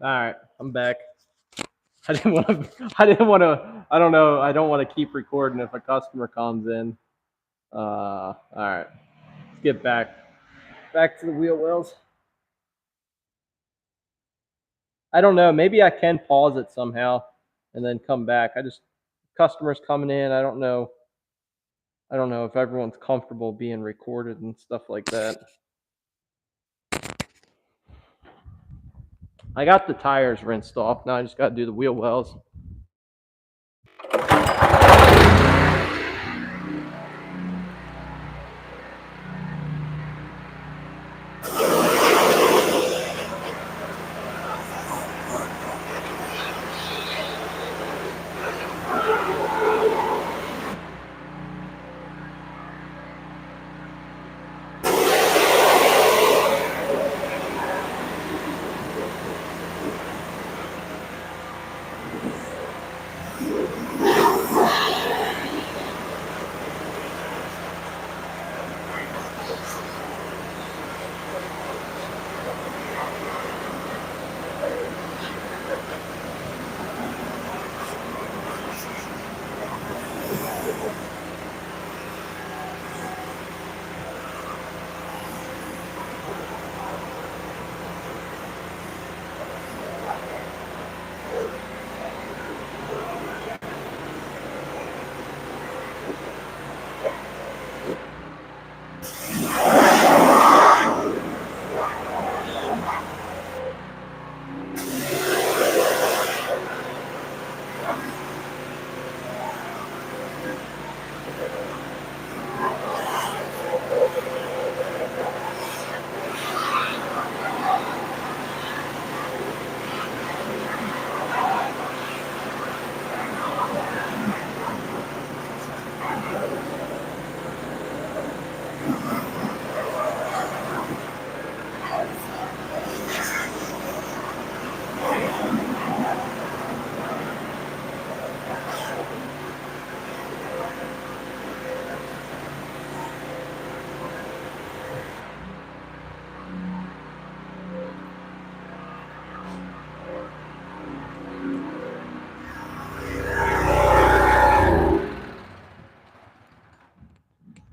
All right, I'm back. I didn't want to. I didn't want to. I don't know. I don't want to keep recording if a customer comes in. All right, let's get back to the wheel wells. I don't know. Maybe I can pause it somehow and then come back. Customers coming in. I don't know. I don't know if everyone's comfortable being recorded and stuff like that. I got the tires rinsed off. Now I just got to do the wheel wells.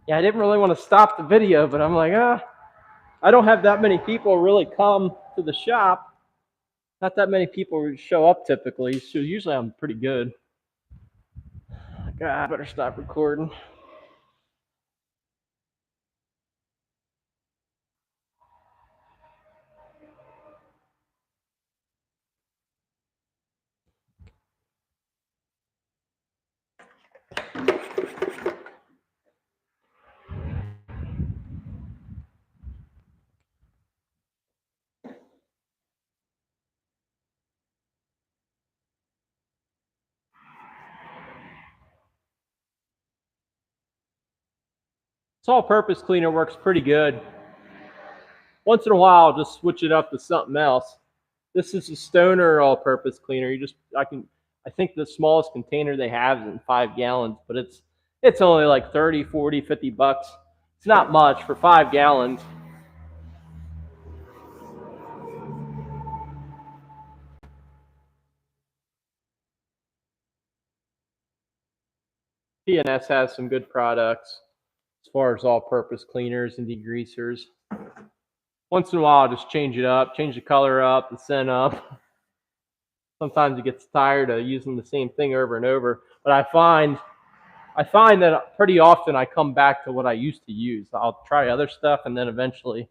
Yeah, I didn't really want to stop the video, but I'm like, I don't have that many people really come to the shop. Not that many people show up typically, so usually I'm pretty good. God, I better stop recording. This all-purpose cleaner works pretty good. Once in a while, I'll just switch it up to something else. This is a Stoner all-purpose cleaner. I think the smallest container they have is in 5 gallons, but it's only like 30, 40, 50 bucks. It's not much for 5 gallons. P&S has some good products as far as all-purpose cleaners and degreasers. Once in a while, I'll just change it up, change the color up, the scent up. Sometimes it gets tired of using the same thing over and over. But I find that pretty often I come back to what I used to use. I'll try other stuff and then eventually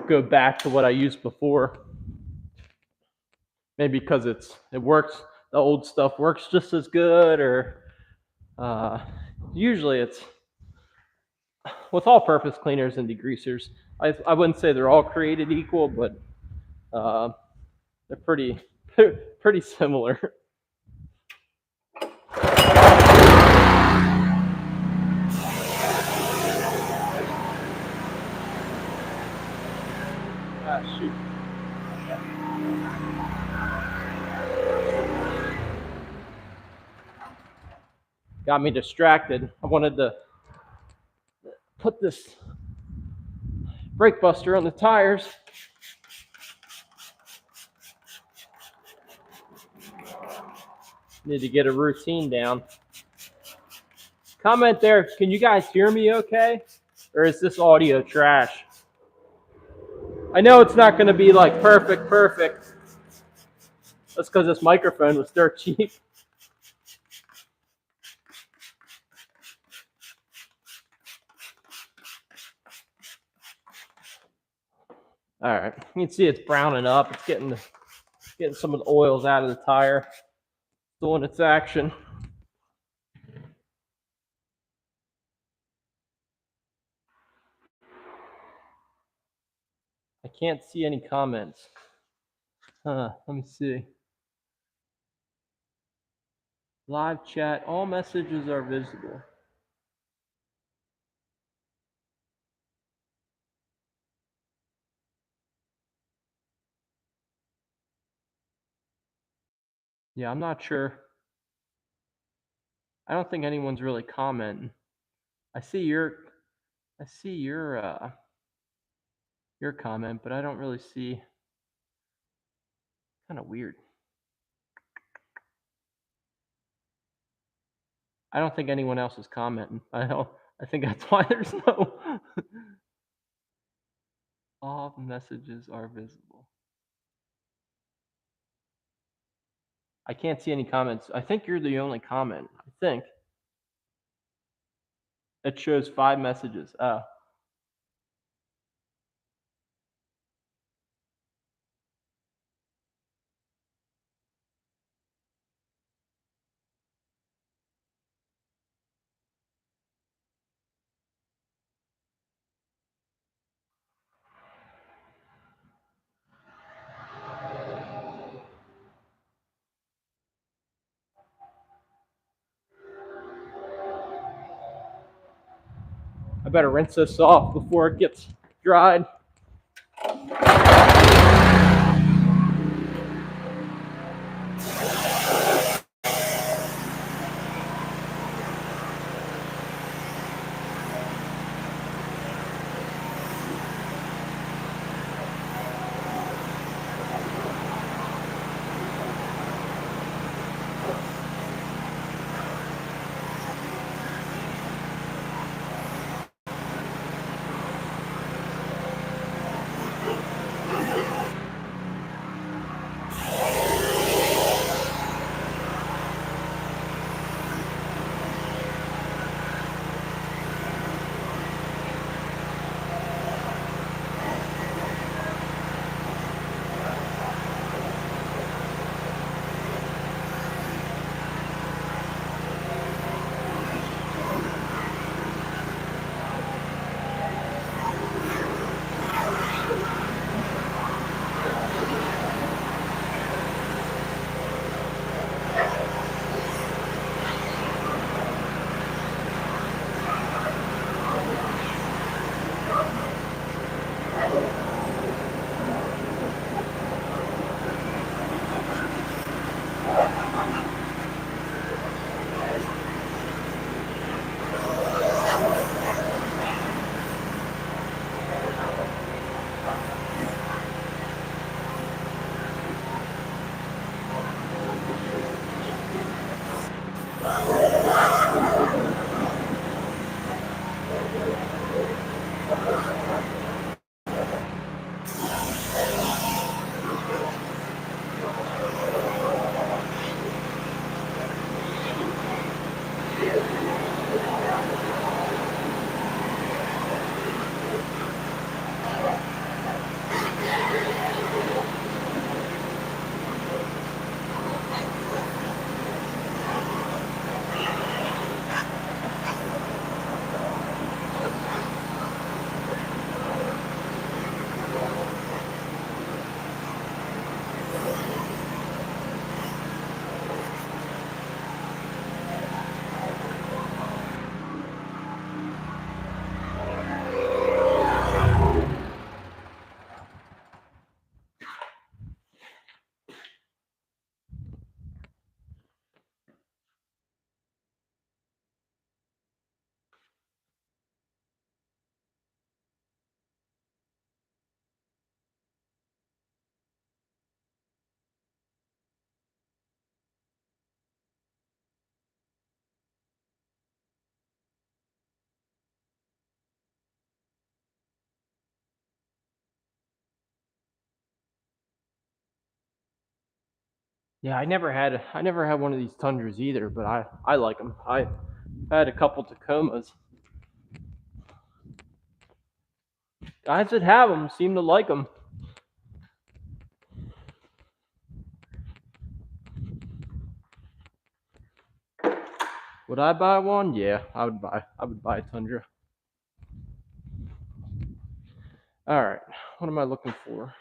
go back to what I used before. Maybe because it works, the old stuff works just as good, or usually it's with all-purpose cleaners and degreasers. I wouldn't say they're all created equal, but they're pretty similar. Ah, shoot. Got me distracted. I wanted to put this brake buster on the tires. Need to get a routine down. Comment there. Can you guys hear me okay? Or is this audio trash? I know it's not going to be like perfect. That's because this microphone was dirt cheap. All right, you can see it's browning up. It's getting some of the oils out of the tire. Doing its action. I can't see any comments. Let me see. Live chat. All messages are visible. Yeah, I'm not sure. I don't think anyone's really commenting. I see your comment, but I don't really see. Kind of weird. I don't think anyone else is commenting. I think that's why there's no. All messages are visible. I can't see any comments. I think you're the only comment. I think. It shows 5 messages. Oh. I better rinse this off before it gets dried. Yeah, I never had one of these Tundras either, but I like them. I had a couple Tacomas. Guys that have them seem to like them. Would I buy one? Yeah, I would buy a Tundra. All right, what am I looking for?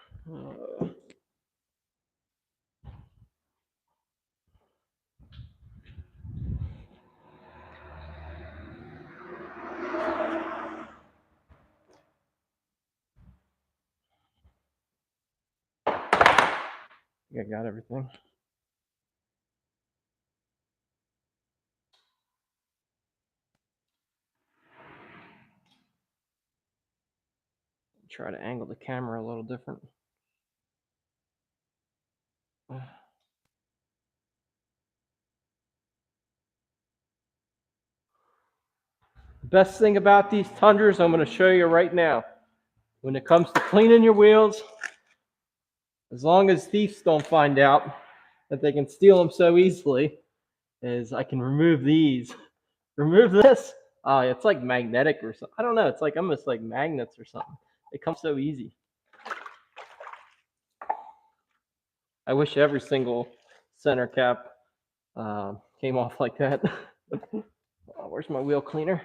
I got everything. Try to angle the camera a little different. The best thing about these Tundras, I'm going to show you right now. When it comes to cleaning your wheels, as long as thieves don't find out that they can steal them so easily, is I can remove these. Remove this. It's like magnetic or something. I don't know. It's like almost like magnets or something. It comes so easy. I wish every single center cap came off like that. Where's my wheel cleaner?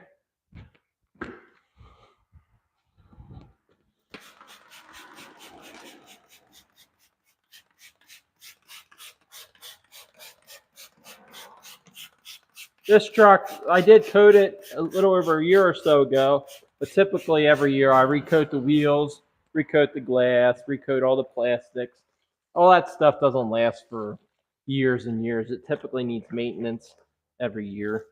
This truck, I did coat it a little over a year or so ago, but typically every year I recoat the wheels, recoat the glass, recoat all the plastics. All that stuff doesn't last for years and years. It typically needs maintenance every year.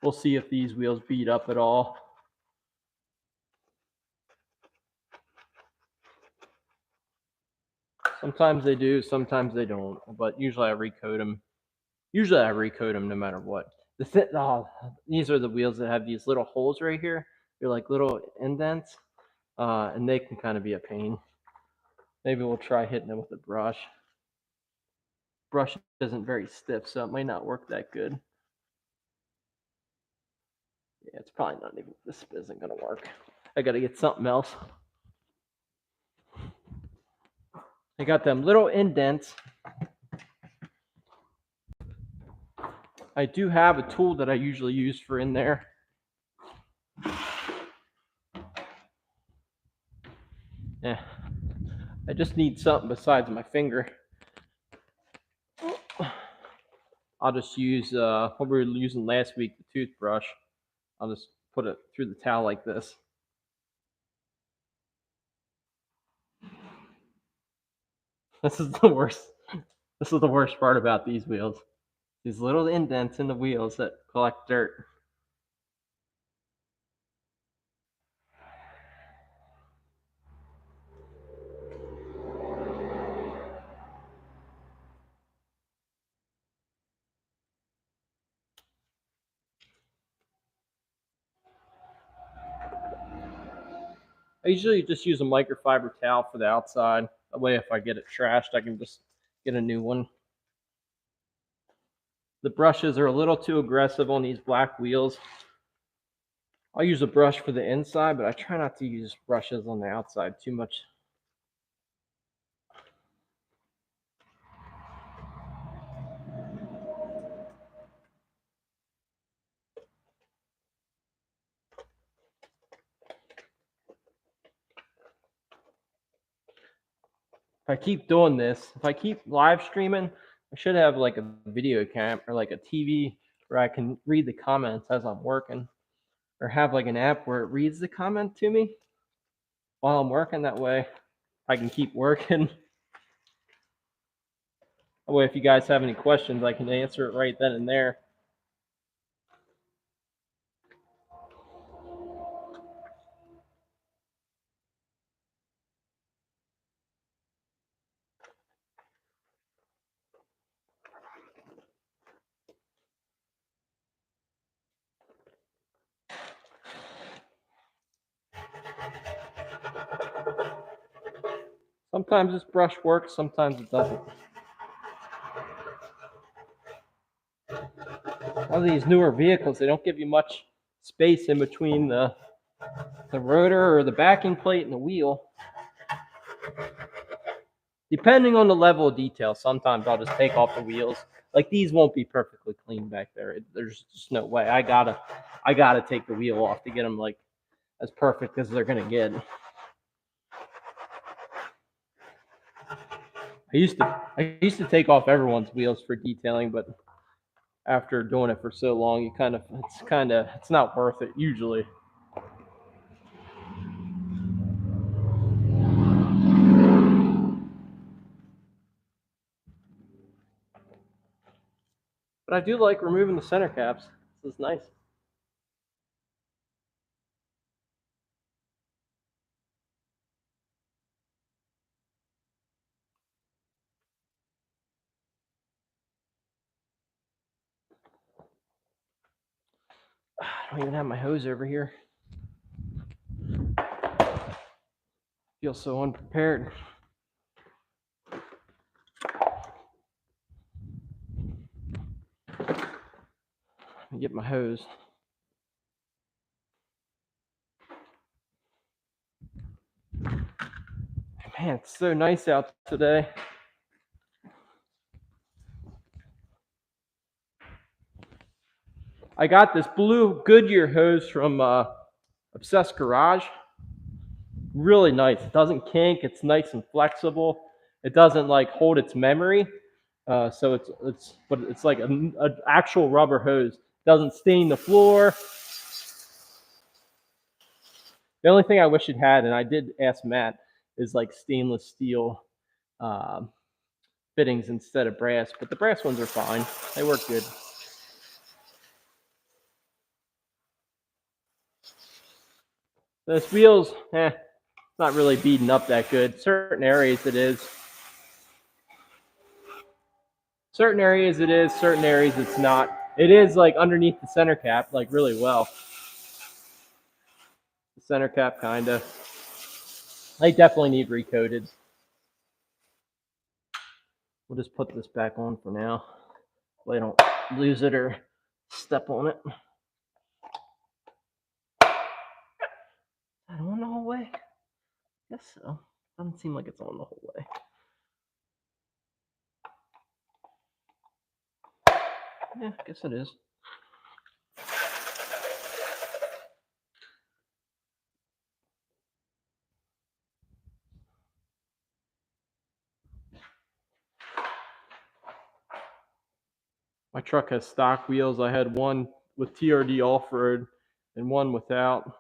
We'll see if these wheels beat up at all. Sometimes they do, sometimes they don't, but usually I recoat them. Usually I recoat them no matter what. These are the wheels that have these little holes right here. They're like little indents, and they can kind of be a pain. Maybe we'll try hitting them with a brush. Brush isn't very stiff, so it might not work that good. Yeah, it's probably not even, this isn't gonna work. I gotta get something else. I got them little indents. I do have a tool that I usually use for in there. Yeah, I just need something besides my finger. I'll just use what we were using last week, the toothbrush. I'll just put it through the towel like this. This is the worst. This is the worst part about these wheels. These little indents in the wheels that collect dirt. I usually just use a microfiber towel for the outside. That way, if I get it trashed, I can just get a new one. The brushes are a little too aggressive on these black wheels. I'll use a brush for the inside, but I try not to use brushes on the outside too much. If I keep doing this, if I keep live streaming, I should have like a video cam or like a TV where I can read the comments as I'm working, or have like an app where it reads the comment to me while I'm working. That way I can keep working. That way, if you guys have any questions, I can answer it right then and there. Sometimes this brush works, sometimes it doesn't. One of these newer vehicles, they don't give you much space in between the rotor or the backing plate and the wheel. Depending on the level of detail, sometimes I'll just take off the wheels. Like these won't be perfectly clean back there. There's just no way. I gotta take the wheel off to get them like as perfect as they're gonna get. I used to take off everyone's wheels for detailing, but after doing it for so long, it's not worth it usually. But I do like removing the center caps. This is nice. I don't even have my hose over here. Feel so unprepared. Let me get my hose. Man, it's so nice out today. I got this blue Goodyear hose from Obsessed Garage. Really nice. It doesn't kink. It's nice and flexible. It doesn't like hold its memory. So it's like an actual rubber hose. It doesn't stain the floor. The only thing I wish it had, and I did ask Matt, is like stainless steel fittings instead of brass. But the brass ones are fine. They work good. Those wheels, not really beaten up that good. Certain areas it is. Certain areas it is. Certain areas it's not. It is like underneath the center cap, like really well. The center cap kind of. They definitely need recoated. We'll just put this back on for now. So I don't lose it or step on it. Is that on the whole way? I guess so. Doesn't seem like it's on the whole way. Yeah, I guess it is. My truck has stock wheels. I had one with TRD off-road and one without.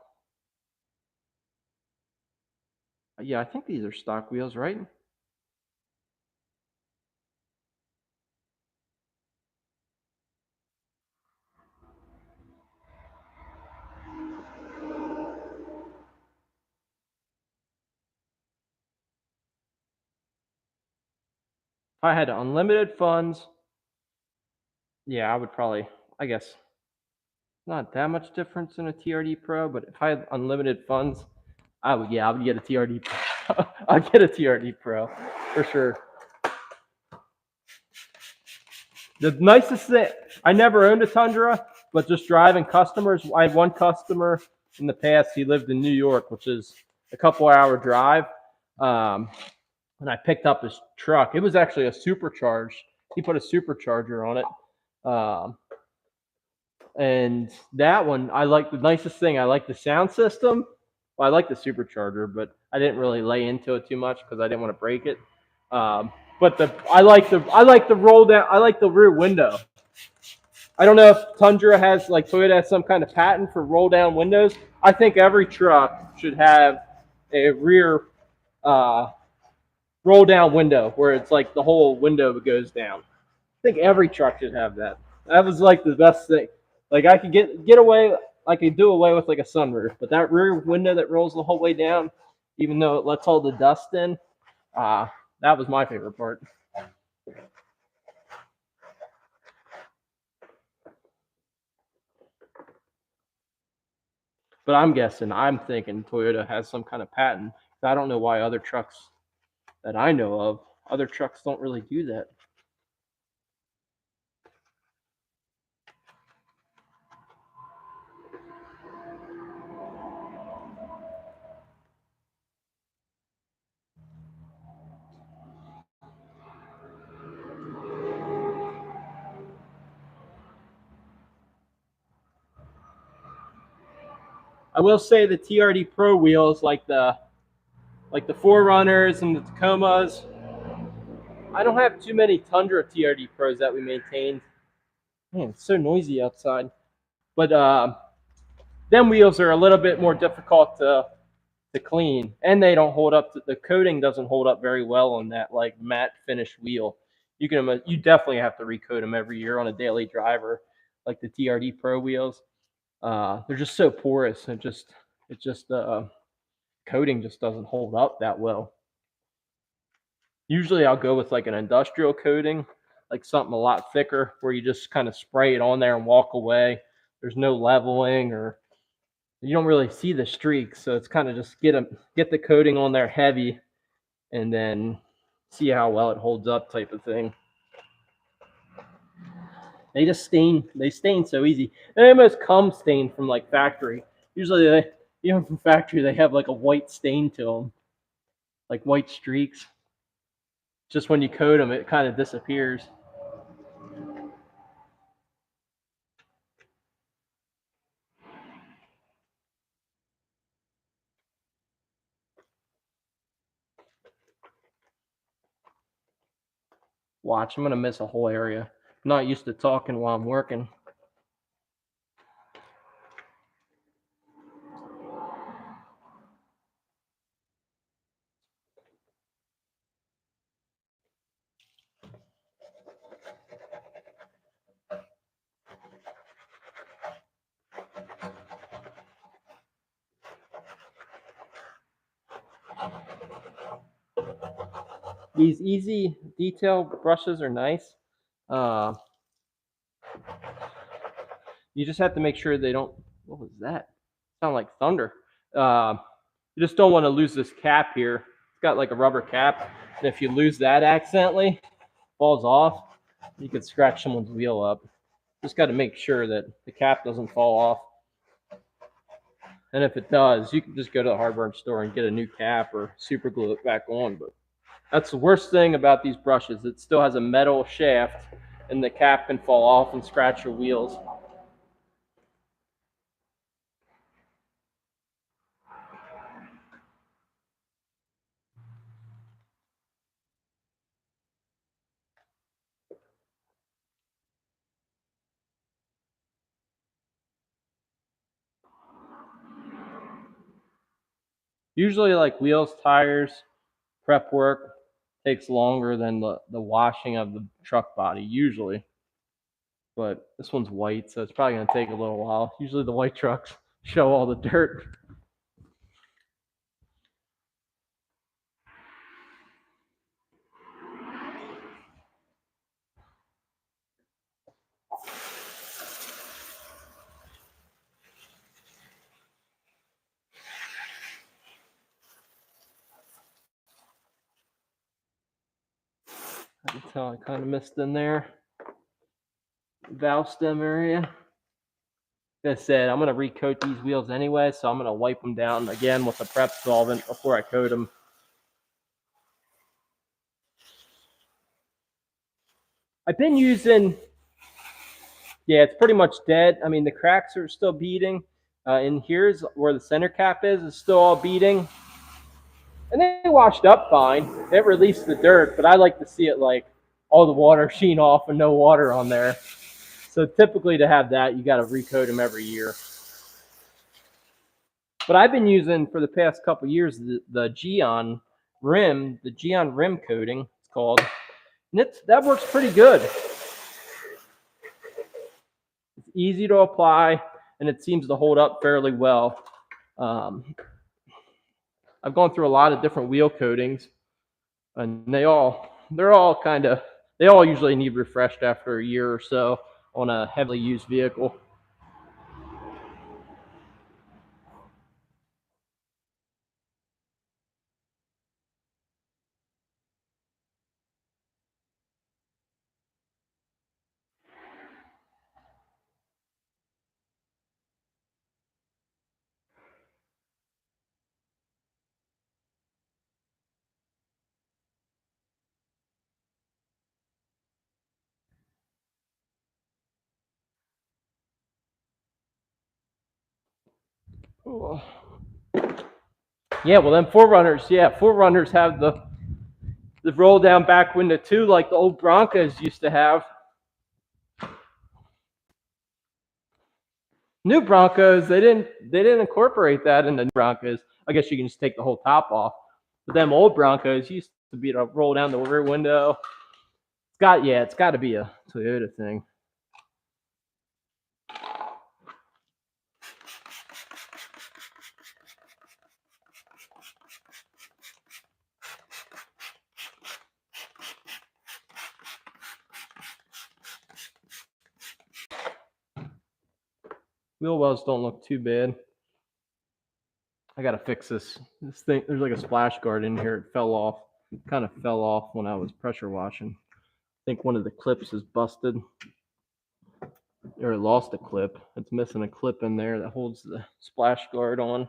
Yeah, I think these are stock wheels, right? If I had unlimited funds, yeah, I would probably, I guess, not that much difference in a TRD Pro, but if I had unlimited funds, I would get a TRD Pro. I'd get a TRD Pro for sure. The nicest thing, I never owned a Tundra, but just driving customers. I had one customer in the past. He lived in New York, which is a couple-hour drive. And I picked up his truck. It was actually a supercharged. He put a supercharger on it. And that one, I like the nicest thing. I like the sound system. Well, I like the supercharger, but I didn't really lay into it too much because I didn't want to break it. But I like the roll down. I like the rear window. I don't know if Tundra has like Toyota has some kind of patent for roll down windows. I think every truck should have a rear roll down window where it's like the whole window goes down. I think every truck should have that. That was like the best thing. Like I could get away, I could do away with like a sunroof, but that rear window that rolls the whole way down, even though it lets all the dust in, that was my favorite part. But I'm thinking Toyota has some kind of patent. I don't know why other trucks that I know of. Other trucks don't really do that. I will say the TRD Pro wheels, like the Forerunners and the Tacomas. I don't have too many Tundra TRD Pros that we maintained. Man, it's so noisy outside. But them wheels are a little bit more difficult to clean, and they don't hold up. The coating doesn't hold up very well on that like matte finish wheel. You definitely have to recoat them every year on a daily driver, like the TRD Pro wheels. They're just so porous, and just coating just doesn't hold up that well. Usually I'll go with like an industrial coating, like something a lot thicker where you just kind of spray it on there and walk away. There's no leveling, or you don't really see the streaks, so it's kind of just get the coating on there heavy and then see how well it holds up type of thing. They stain so easy. They almost come stained from like factory. Usually from factory they have like a white stain to them, like white streaks. Just when you coat them, it kind of disappears. Watch, I'm gonna miss a whole area. I'm not used to talking while I'm working. These easy detail brushes are nice. Uh, you just have to make sure they don't. What was that? Sound like thunder. Uh, you just don't want to lose this cap here. It's got like a rubber cap, and if you lose that accidentally, falls off, you could scratch someone's wheel up. Just got to make sure that the cap doesn't fall off. And if it does, you can just go to the hardware store and get a new cap or super glue it back on. But that's the worst thing about these brushes. It still has a metal shaft, and the cap can fall off and scratch your wheels. Usually, like wheels, tires, prep work takes longer than the washing of the truck body, usually. But this one's white, so it's probably going to take a little while. Usually, the white trucks show all the dirt. I can tell I kind of missed in there. Valve stem area. Like I said, I'm going to recoat these wheels anyway, so I'm going to wipe them down again with a prep solvent before I coat them. I've been using, yeah, it's pretty much dead. I mean, the cracks are still beading. In here's where the center cap is still all beading. And they washed up fine. It released the dirt, but I like to see it like all the water sheen off and no water on there. So typically to have that, you got to recoat them every year. But I've been using for the past couple years the Geon rim, the Geon rim coating, it's called. And that works pretty good. It's easy to apply, and it seems to hold up fairly well. I've gone through a lot of different wheel coatings, and they all usually need refreshed after a year or so on a heavily used vehicle. Oh. Yeah, well, then Forerunners have the roll down back window too, like the old Broncos used to have. New Broncos, they didn't incorporate that in the new Broncos. I guess you can just take the whole top off. But them old Broncos used to be to roll down the rear window. It's got to be a Toyota thing. Wheel wells don't look too bad. I gotta fix this thing. There's like a splash guard in here. It fell off. It kind of fell off when I was pressure washing. I think one of the clips is busted, or it lost a clip. It's missing a clip in there that holds the splash guard on.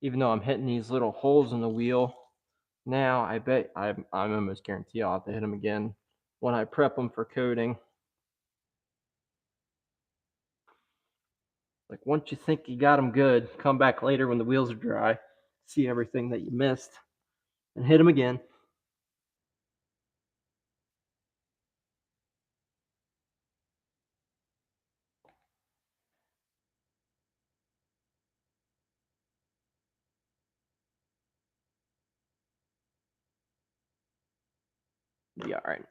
Even though I'm hitting these little holes in the wheel now, I bet I'm almost guarantee I'll have to hit them again when I prep them for coating. Like once you think you got them good, come back later when the wheels are dry, see everything that you missed, and hit them again. Be all right.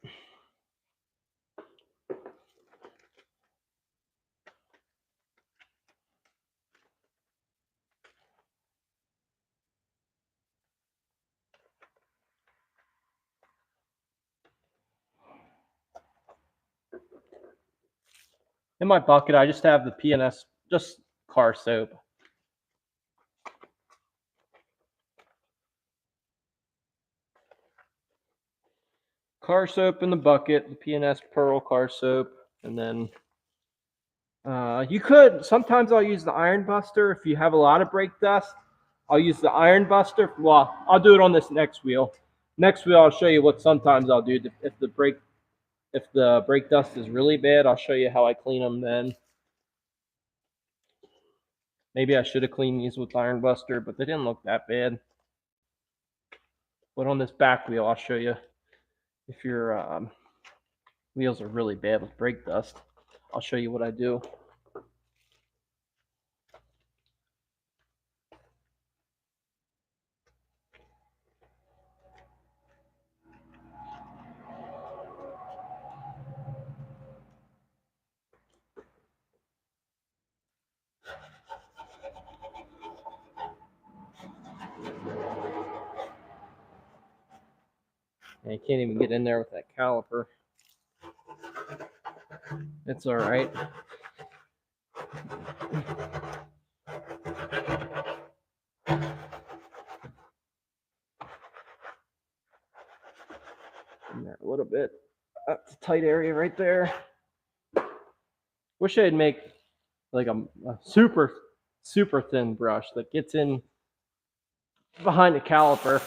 In my bucket, I just have the P&S, just car soap. Car soap in the bucket, the P&S Pearl car soap, and then you could, sometimes I'll use the Iron Buster if you have a lot of brake dust. I'll use the Iron Buster. Well, I'll do it on this next wheel. Next wheel, I'll show you what sometimes I'll do if the brake dust is really bad. I'll show you how I clean them then. Maybe I should have cleaned these with Iron Buster, but they didn't look that bad. But on this back wheel, I'll show you if your wheels are really bad with brake dust. I'll show you what I do. And you can't even get in there with that caliper. It's all right. In there a little bit. That's a tight area right there. Wish I'd make like a super thin brush that gets in behind the caliper.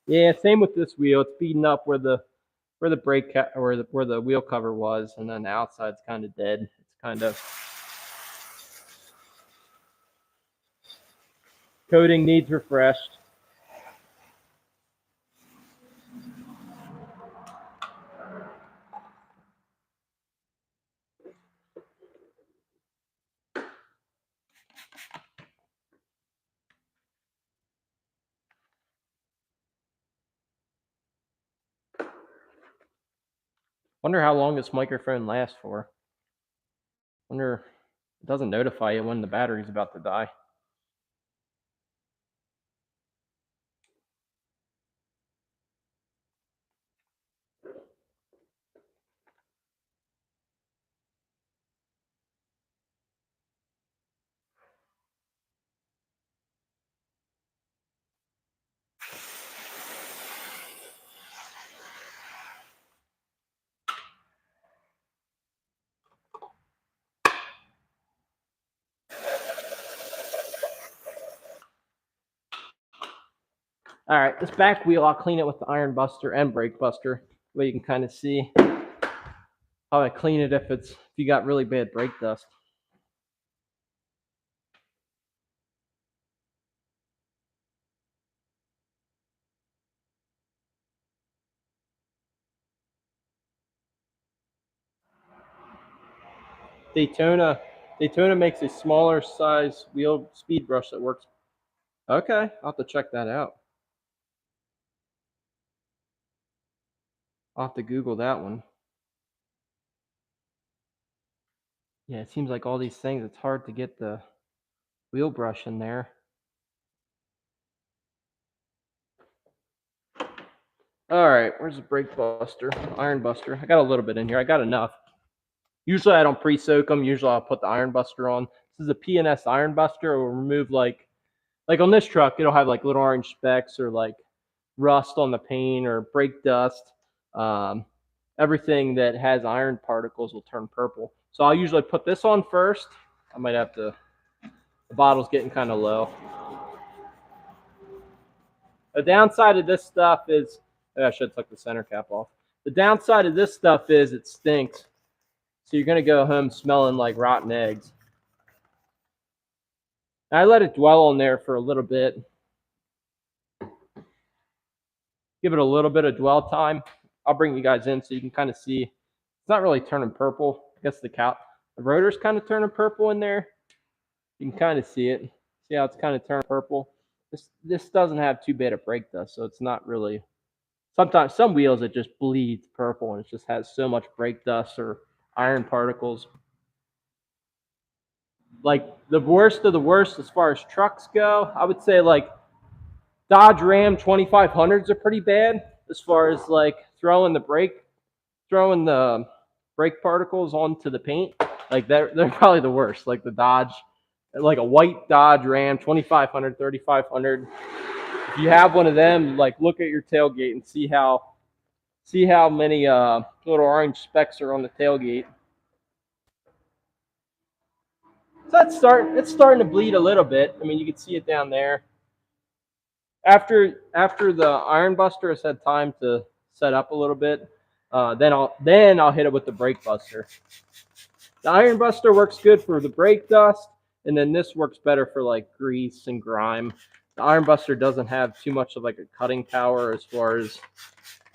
Yeah, same with this wheel. It's beaten up where the brake where the wheel cover was, and then the outside's kind of dead. It's kind of coating needs refreshed. Wonder how long this microphone lasts for. Wonder it doesn't notify you when the battery's about to die. All right, this back wheel, I'll clean it with the iron buster and brake buster. Where you can kind of see how I clean it if you got really bad brake dust. Daytona makes a smaller size wheel speed brush that works. Okay, I'll have to check that out. I'll have to Google that one. Yeah, it seems like all these things, it's hard to get the wheel brush in there. All right, where's the brake buster? Iron buster. I got a little bit in here. I got enough. Usually I don't pre-soak them. Usually I'll put the iron buster on. This is a P&S iron buster. It will remove like on this truck, it'll have like little orange specks or like rust on the paint or brake dust. Everything that has iron particles will turn purple. So I'll usually put this on first. I might have to, the bottle's getting kind of low. The downside of this stuff is, I should have took the center cap off. The downside of this stuff is it stinks. So you're going to go home smelling like rotten eggs. I let it dwell on there for a little bit. Give it a little bit of dwell time. I'll bring you guys in so you can kind of see. It's not really turning purple. I guess the rotor's kind of turning purple in there. You can kind of see it. See how it's kind of turning purple? This doesn't have too bad of brake dust, so it's not really. Sometimes some wheels it just bleeds purple and it just has so much brake dust or iron particles. Like the worst of the worst as far as trucks go, I would say like Dodge Ram 2500s are pretty bad as far as like throwing the brake particles onto the paint. Like they're probably the worst. Like the Dodge, like a white Dodge Ram 2500, 3500. If you have one of them, like look at your tailgate and see how many little orange specks are on the tailgate. So it's starting to bleed a little bit. I mean, you can see it down there. After the iron buster has had time to set up a little bit, then I'll hit it with the brake buster. The iron buster works good for the brake dust, and then this works better for like grease and grime. The iron buster doesn't have too much of like a cutting power as far as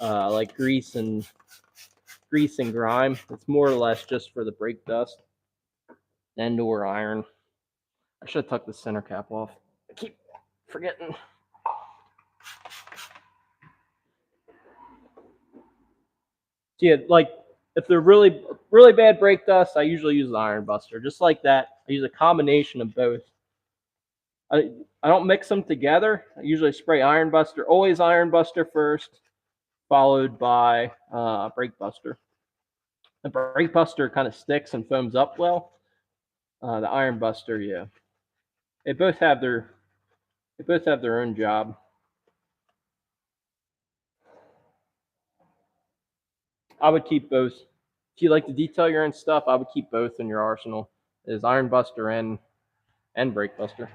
like grease and grime. It's more or less just for the brake dust and or iron. I should have tucked the center cap off. I keep forgetting. Yeah, like if they're really bad brake dust, I usually use the iron buster. Just like that, I use a combination of both. I don't mix them together. I usually spray iron buster, always iron buster first, followed by brake buster. The brake buster kind of sticks and foams up well. The iron buster, yeah, they both have their own job. I would keep both. If you like to detail your own stuff, I would keep both in your arsenal. Is iron buster and brake buster.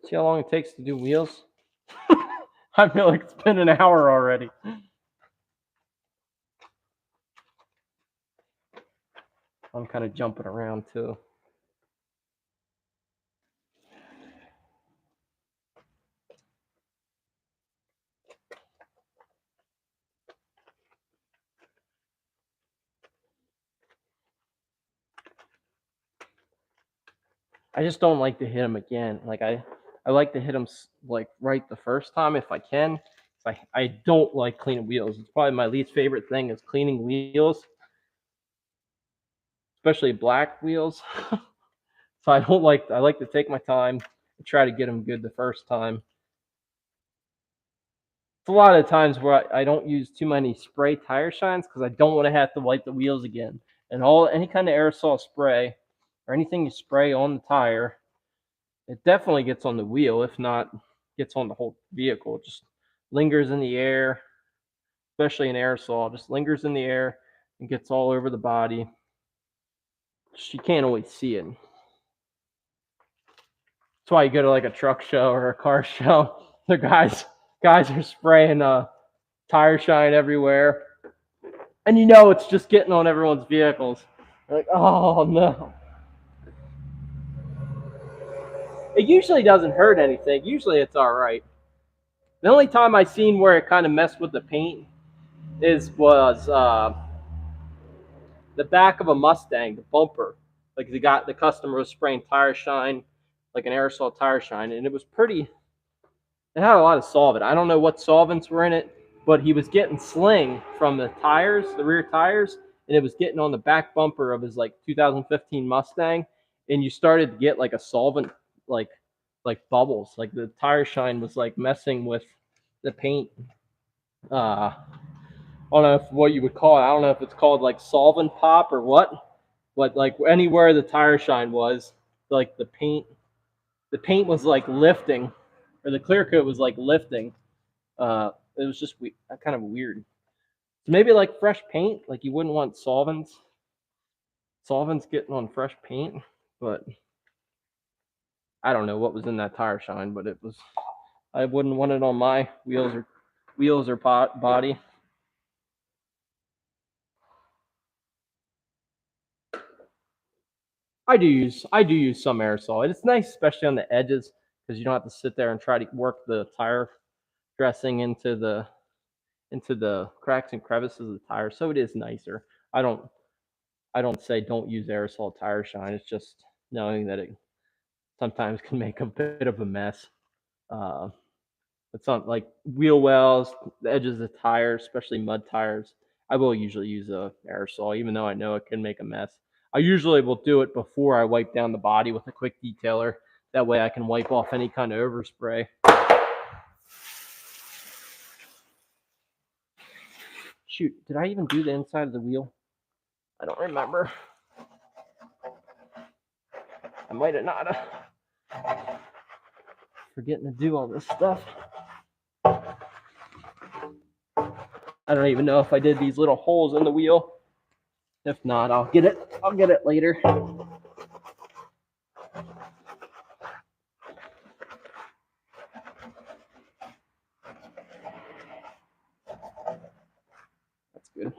See how long it takes to do wheels? I feel like it's been an hour already. I'm kind of jumping around too. I just don't like to hit them again. Like I like to hit them like right the first time if I can. I don't like cleaning wheels. It's probably my least favorite thing is cleaning wheels, especially black wheels. So I like to take my time and try to get them good the first time. It's a lot of times where I don't use too many spray tire shines because I don't want to have to wipe the wheels again. And any kind of aerosol spray or anything you spray on the tire, it definitely gets on the wheel. If not, gets on the whole vehicle. It just lingers in the air. especially in aerosol. It just lingers in the air and gets all over the body. You can't always see it. That's why you go to like a truck show or a car show. The guys are spraying tire shine everywhere, and you know it's just getting on everyone's vehicles. They're like, oh no. It usually doesn't hurt anything. Usually it's all right. The only time I seen where it kind of messed with the paint was the back of a Mustang, the bumper. Like the customer was spraying tire shine, like an aerosol tire shine, and it was pretty. It had a lot of solvent. I don't know what solvents were in it, but he was getting sling from the tires, the rear tires, and it was getting on the back bumper of his like 2015 Mustang, and you started to get like a solvent like bubbles. Like the tire shine was like messing with the paint. I don't know what you would call it. I don't know if it's called like solvent pop or what, but like anywhere the tire shine was, like the paint was like lifting, or the clear coat was like lifting. It was just kind of weird. So maybe like fresh paint, like you wouldn't want solvents getting on fresh paint, but I don't know what was in that tire shine, but I wouldn't want it on my wheels or body. I do use some aerosol. It's nice, especially on the edges, because you don't have to sit there and try to work the tire dressing into the cracks and crevices of the tire. So it is nicer. I don't say don't use aerosol tire shine. It's just knowing that it sometimes can make a bit of a mess. Uh, it's on like wheel wells, the edges of the tires, especially mud tires. I will usually use a aerosol, even though I know it can make a mess. I usually will do it before I wipe down the body with a quick detailer. That way I can wipe off any kind of overspray. Shoot, did I even do the inside of the wheel? I don't remember. I might have not. Forgetting to do all this stuff. I don't even know if I did these little holes in the wheel. If not, I'll get it later. That's good.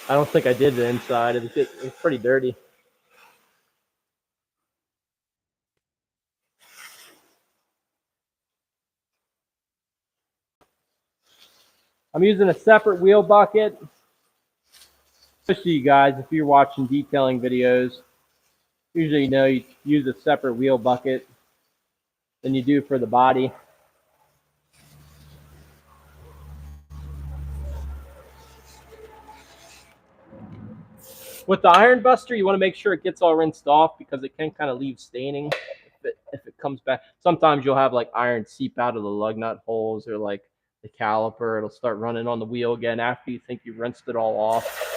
I don't think I did the inside. It was pretty dirty. I'm using a separate wheel bucket. Especially you guys, if you're watching detailing videos, usually you know you use a separate wheel bucket than you do for the body. With the iron buster, you want to make sure it gets all rinsed off, because it can kind of leave staining if it comes back. Sometimes you'll have like iron seep out of the lug nut holes, or like the caliper. It'll start running on the wheel again after you think you've rinsed it all off.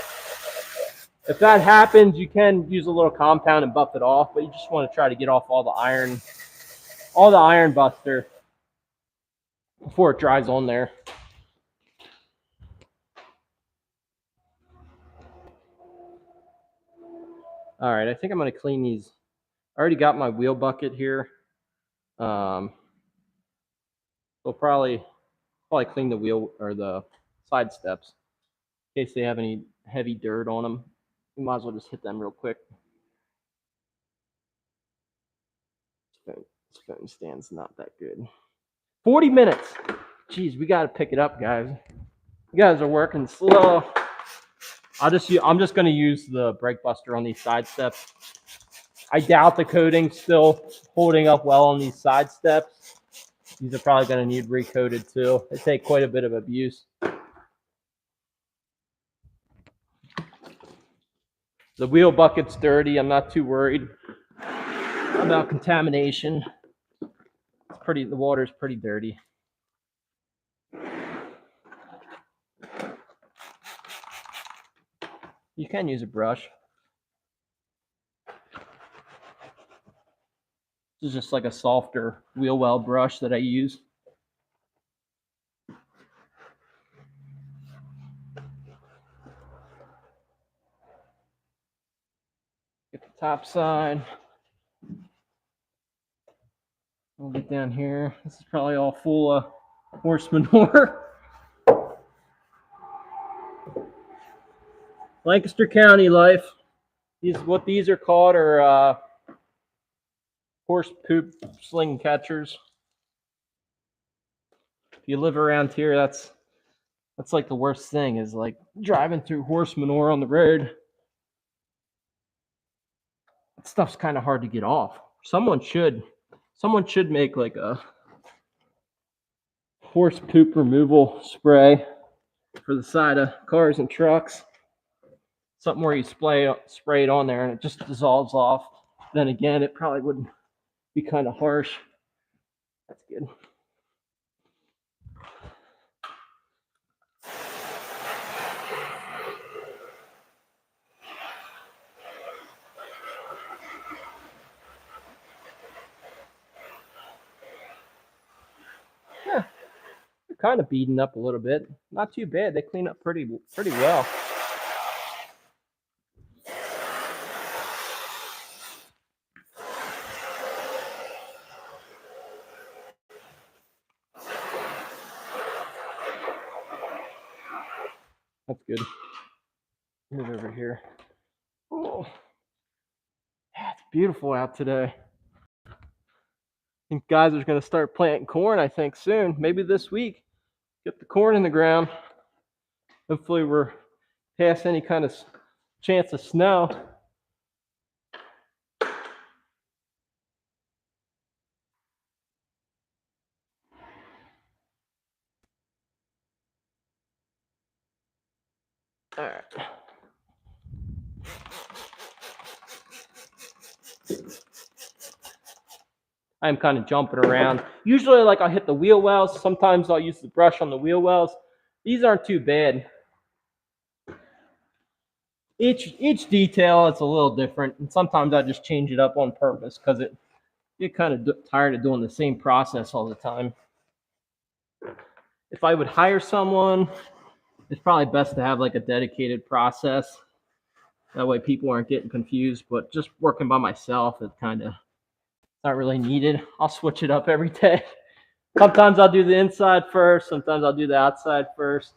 If that happens, you can use a little compound and buff it off, but you just want to try to get off all the iron buster before it dries on there. All right, I think I'm going to clean these. I already got my wheel bucket here. We'll probably clean the wheel or the side steps in case they have any heavy dirt on them. We might as well just hit them real quick. This phone stand's not that good. 40 minutes. Jeez, we got to pick it up, guys. You guys are working slow. I'm just going to use the brake buster on these side steps. I doubt the coating's still holding up well on these side steps. These are probably going to need recoated too. They take quite a bit of abuse. The wheel bucket's dirty. I'm not too worried about contamination. The water's pretty dirty. You can use a brush. This is just like a softer wheel well brush that I use. Get the top side. We'll get down here. This is probably all full of horse manure. Lancaster County life. What these are called are horse poop sling catchers. If you live around here, that's like the worst thing, is like driving through horse manure on the road. That stuff's kind of hard to get off. Someone should make like a horse poop removal spray for the side of cars and trucks. Something where you spray it on there and it just dissolves off. Then again, it probably wouldn't be kind of harsh. That's good. Yeah, they're kind of beaten up a little bit. Not too bad. They clean up pretty well. That's good. Move over here. Oh, yeah, it's beautiful out today. I think guys are going to start planting corn, I think, soon. Maybe this week. Get the corn in the ground. Hopefully we're past any kind of chance of snow. All right. I'm kind of jumping around. Usually, like, I'll hit the wheel wells. Sometimes I'll use the brush on the wheel wells. These aren't too bad. Each detail, it's a little different, and sometimes I just change it up on purpose because you get kind of tired of doing the same process all the time. If I would hire someone, it's probably best to have like a dedicated process. That way people aren't getting confused. But just working by myself, it's not really needed. I'll switch it up every day. Sometimes I'll do the inside first. Sometimes I'll do the outside first.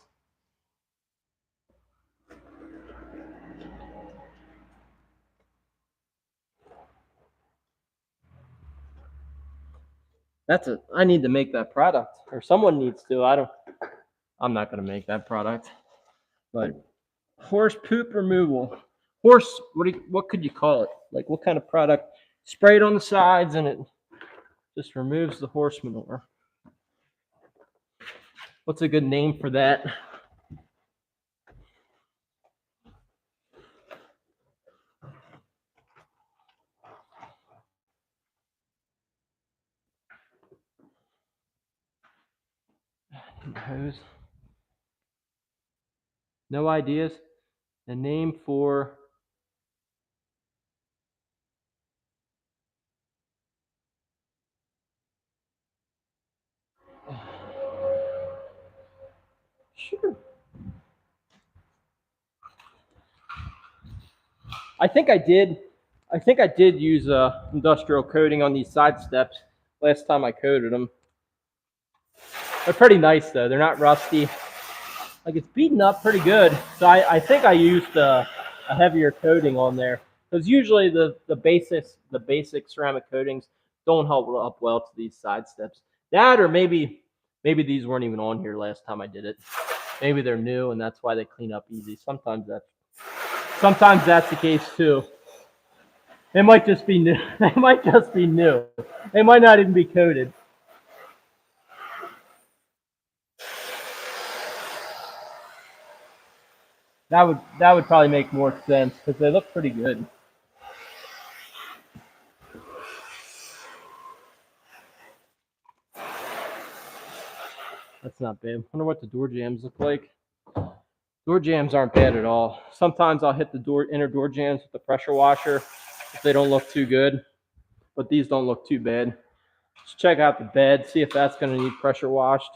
I need to make that product, or someone needs to. I'm not going to make that product. But horse poop removal. What could you call it? Like, what kind of product? Spray it on the sides and it just removes the horse manure. What's a good name for that? Hose. No ideas? A name for sure. I think I did use industrial coating on these side steps last time I coated them. They're pretty nice though. They're not rusty. Like, it's beaten up pretty good. So I think I used a heavier coating on there, because usually the basic ceramic coatings don't hold up well to these side steps. That, or maybe these weren't even on here last time I did it. Maybe they're new and that's why they clean up easy. Sometimes that's the case too. They might just be new. They might just be new. They might not even be coated. That would probably make more sense because they look pretty good. That's not bad. I wonder what the door jambs look like. Door jambs aren't bad at all. Sometimes I'll hit the inner door jambs with the pressure washer if they don't look too good, but these don't look too bad. Just check out the bed, see if that's going to need pressure washed.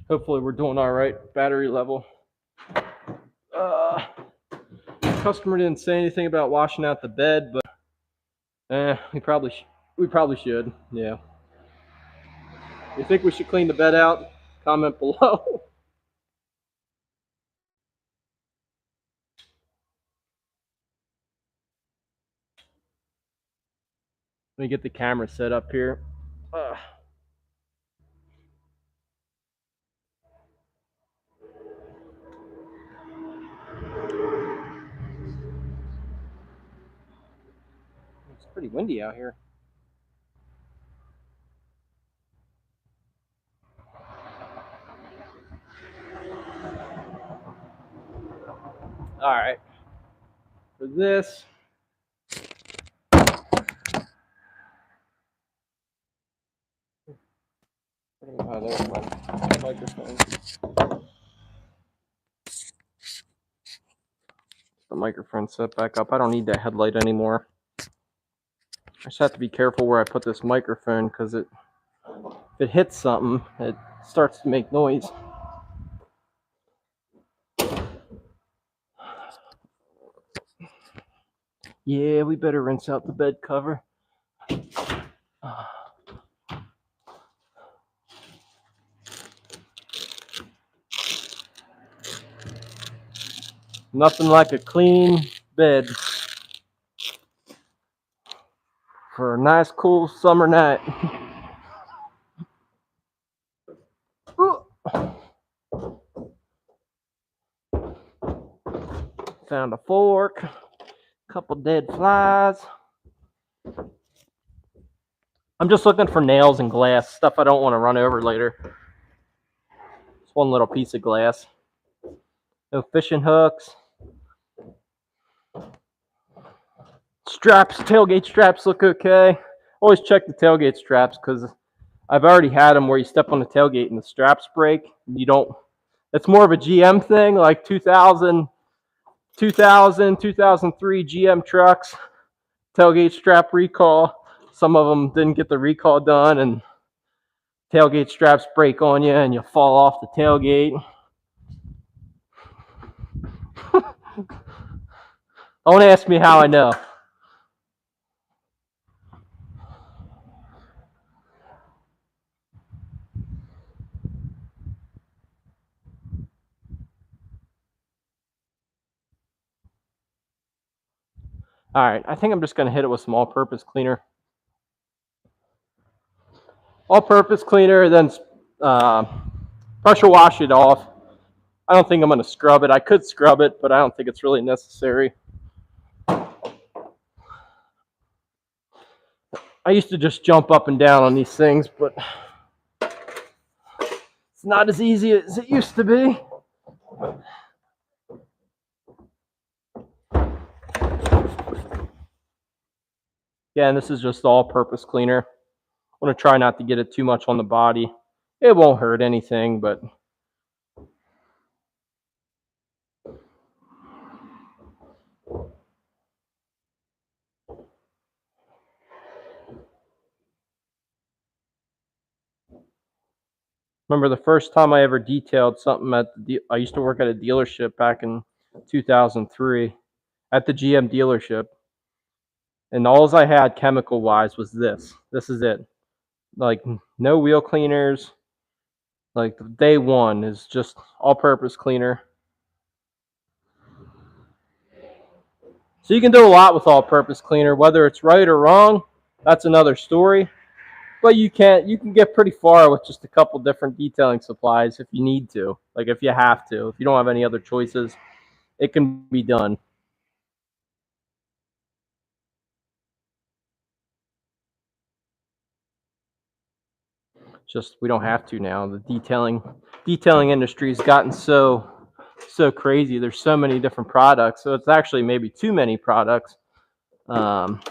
Hopefully we're doing all right. Battery level. customer didn't say anything about washing out the bed, but we probably should. Yeah. You think we should clean the bed out? Comment below. Let me get the camera set up here. It's pretty windy out here. All right. For this, there's my microphone. The microphone set back up. I don't need that headlight anymore. I just have to be careful where I put this microphone because if it hits something, it starts to make noise. Yeah, we better rinse out the bed cover. Nothing like a clean bed for a nice, cool summer night. Found a fork, a couple dead flies. I'm just looking for nails and glass, stuff I don't want to run over later. Just one little piece of glass. No fishing hooks. Straps, tailgate straps look okay. Always check the tailgate straps because I've already had them where you step on the tailgate and the straps break. You don't. It's more of a GM thing, like 2000, 2003 GM trucks. Tailgate strap recall. Some of them didn't get the recall done, and tailgate straps break on you, and you fall off the tailgate. Don't ask me how I know. All right, I think I'm just going to hit it with some all-purpose cleaner. All-purpose cleaner, then pressure wash it off. I don't think I'm going to scrub it. I could scrub it, but I don't think it's really necessary. I used to just jump up and down on these things, but it's not as easy as it used to be. Yeah, and this is just all-purpose cleaner. I'm going to try not to get it too much on the body. It won't hurt anything, but remember the first time I ever detailed something I used to work at a dealership back in 2003 at the GM dealership. And all I had chemical-wise was this. This is it. Like, no wheel cleaners. Like, day one is just all-purpose cleaner. So you can do a lot with all-purpose cleaner. Whether it's right or wrong, that's another story. But you can get pretty far with just a couple different detailing supplies if you need to. Like, if you have to. If you don't have any other choices, it can be done. Just we don't have to now. The detailing industry has gotten so crazy. There's so many different products, so it's actually maybe too many products. But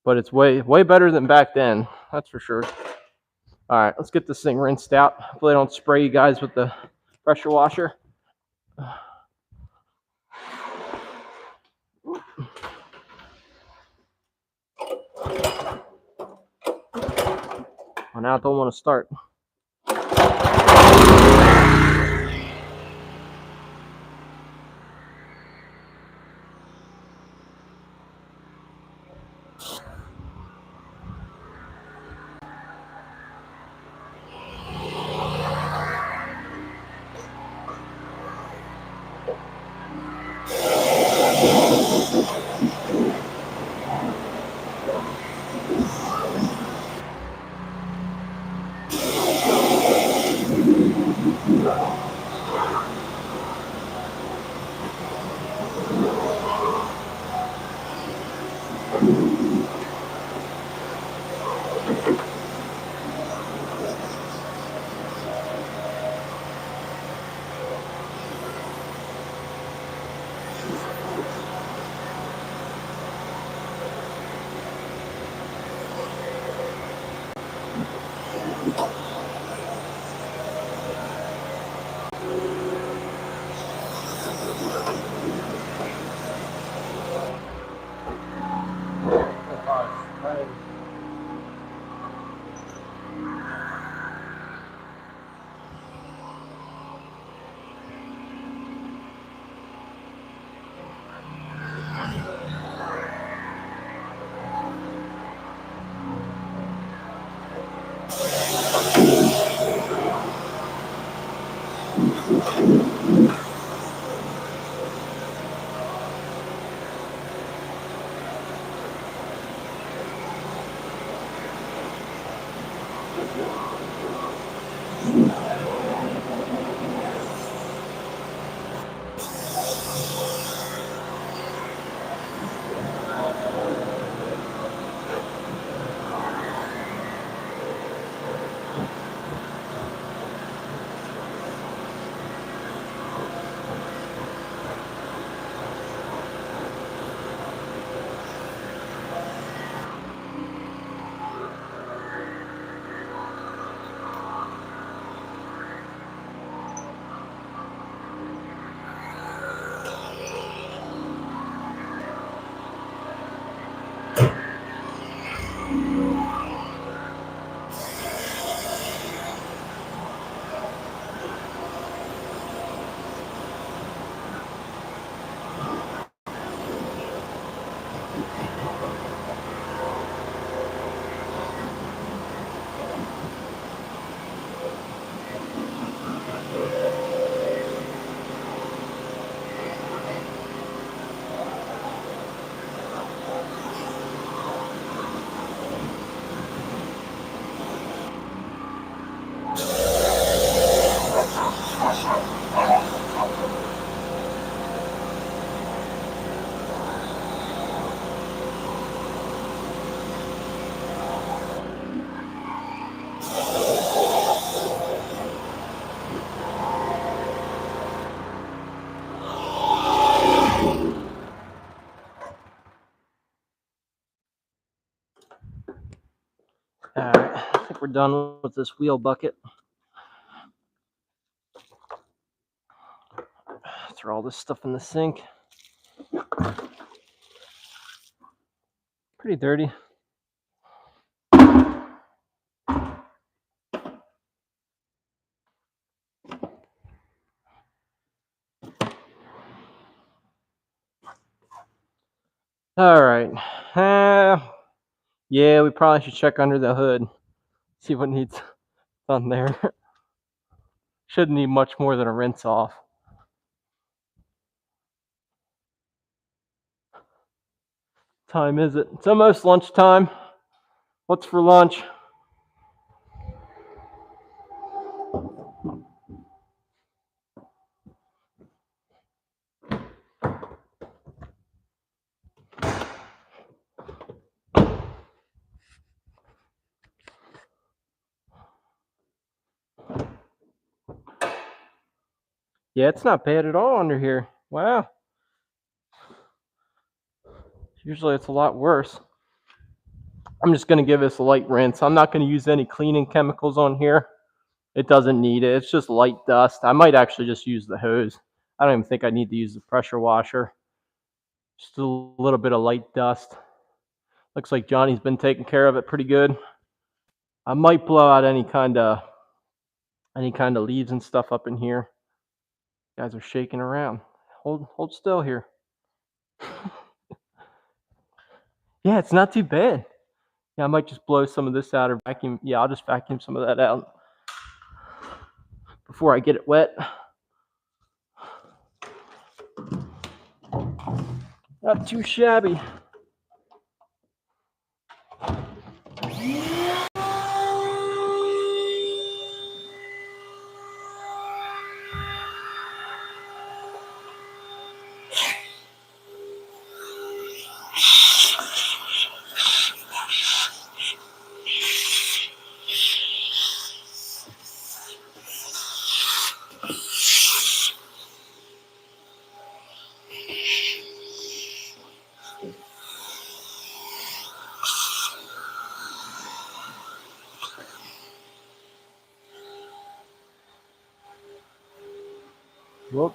it's way better than back then. That's for sure. All right, let's get this thing rinsed out. Hopefully I don't spray you guys with the pressure washer. Oh, now I don't want to start. All right, I think we're done with this wheel bucket. Throw all this stuff in the sink. Pretty dirty. All right. Yeah, we probably should check under the hood. See what needs done there. Shouldn't need much more than a rinse off. Time is it? It's almost lunchtime. What's for lunch? Yeah, it's not bad at all under here. Wow. Usually it's a lot worse. I'm just going to give this a light rinse. I'm not going to use any cleaning chemicals on here. It doesn't need it. It's just light dust. I might actually just use the hose. I don't even think I need to use the pressure washer. Just a little bit of light dust. Looks like Johnny's been taking care of it pretty good. I might blow out any kind of leaves and stuff up in here. You guys are shaking around. Hold still here. Yeah, it's not too bad. Yeah, I might just blow some of this out or vacuum. Yeah, I'll just vacuum some of that out before I get it wet. Not too shabby. Whoop.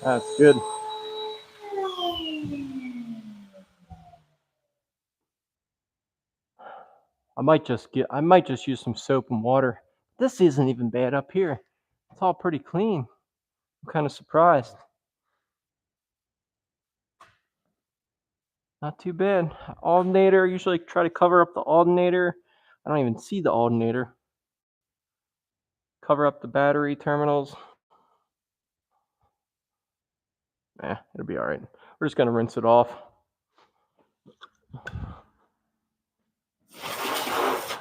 That's good. I might just use some soap and water. This isn't even bad up here. It's all pretty clean. I'm kind of surprised. Not too bad. Alternator, usually try to cover up the alternator. I don't even see the alternator. Cover up the battery terminals. It'll be all right. We're just gonna rinse it off.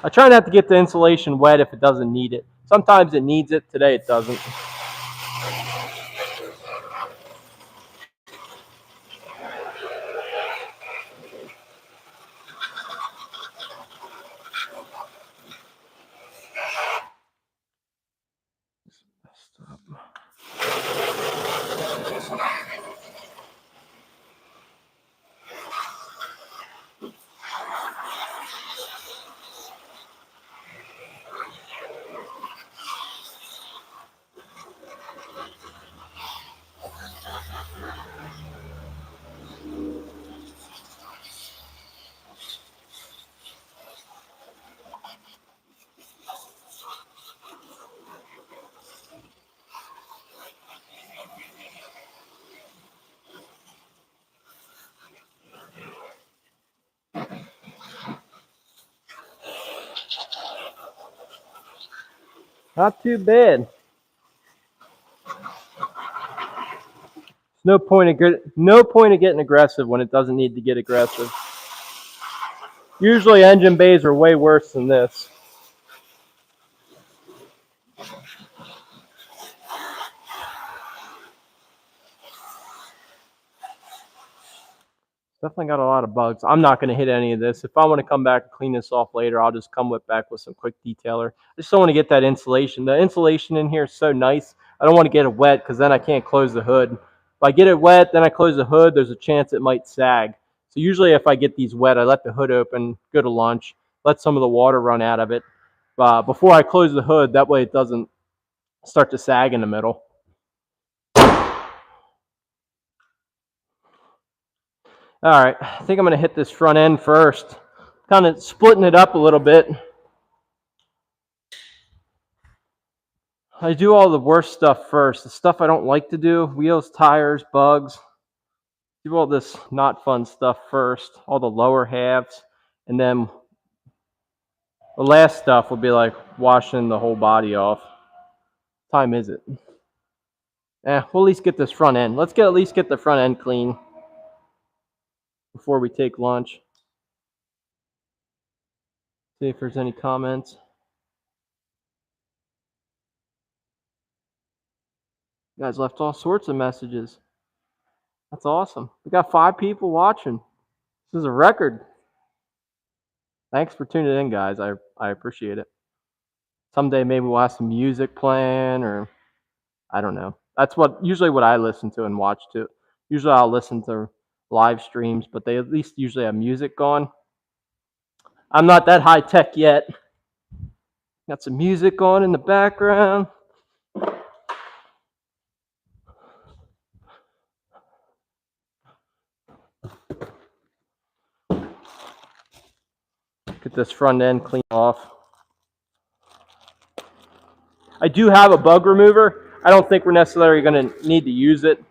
I try not to get the insulation wet if it doesn't need it. Sometimes it needs it. Today it doesn't. Not too bad. No point of getting aggressive when it doesn't need to get aggressive. Usually engine bays are way worse than this. Definitely got a lot of bugs. I'm not going to hit any of this. If I want to come back and clean this off later, I'll just come back with some quick detailer. I just don't want to get that insulation. The insulation in here is so nice. I don't want to get it wet because then I can't close the hood. If I get it wet, then I close the hood, there's a chance it might sag. So usually if I get these wet, I let the hood open, go to lunch, let some of the water run out of it before I close the hood. That way it doesn't start to sag in the middle. All right, I think I'm going to hit this front end first. Kind of splitting it up a little bit. I do all the worst stuff first. The stuff I don't like to do, wheels, tires, bugs. Do all this not fun stuff first, all the lower halves. And then the last stuff will be like washing the whole body off. What time is it? We'll at least get this front end. Let's at least get the front end clean before we take lunch. See if there's any comments. You guys left all sorts of messages. That's awesome. We got 5 people watching. This is a record. Thanks for tuning in, guys. I appreciate it. Someday maybe we'll have some music playing, or I don't know. That's usually what I listen to and watch too. Usually I'll listen to live streams, but they at least usually have music going. I'm not that high tech yet. Got some music on in the background. Get this front end clean off. I do have a bug remover. I don't think we're necessarily going to need to use it.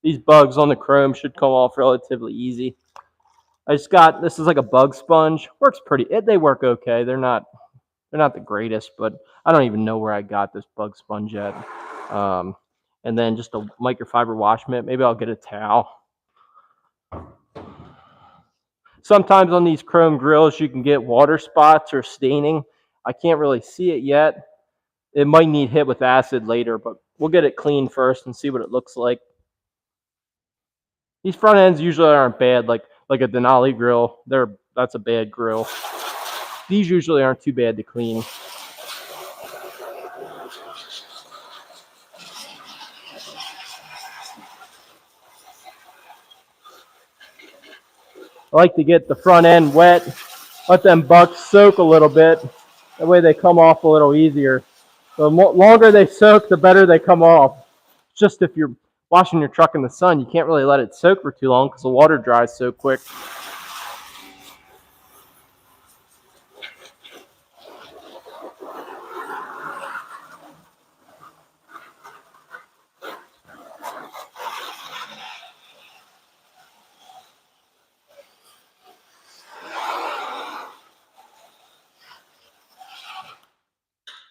These bugs on the chrome should come off relatively easy. This is like a bug sponge. Works they work okay. They're not the greatest, but I don't even know where I got this bug sponge at. And then just a microfiber wash mitt. Maybe I'll get a towel. Sometimes on these chrome grills, you can get water spots or staining. I can't really see it yet. It might need hit with acid later, but we'll get it clean first and see what it looks like. These front ends usually aren't bad, like a Denali grill. That's a bad grill. These usually aren't too bad to clean. I like to get the front end wet, let them bugs soak a little bit. That way they come off a little easier. The longer they soak, the better they come off. Just if you're washing your truck in the sun, you can't really let it soak for too long because the water dries so quick.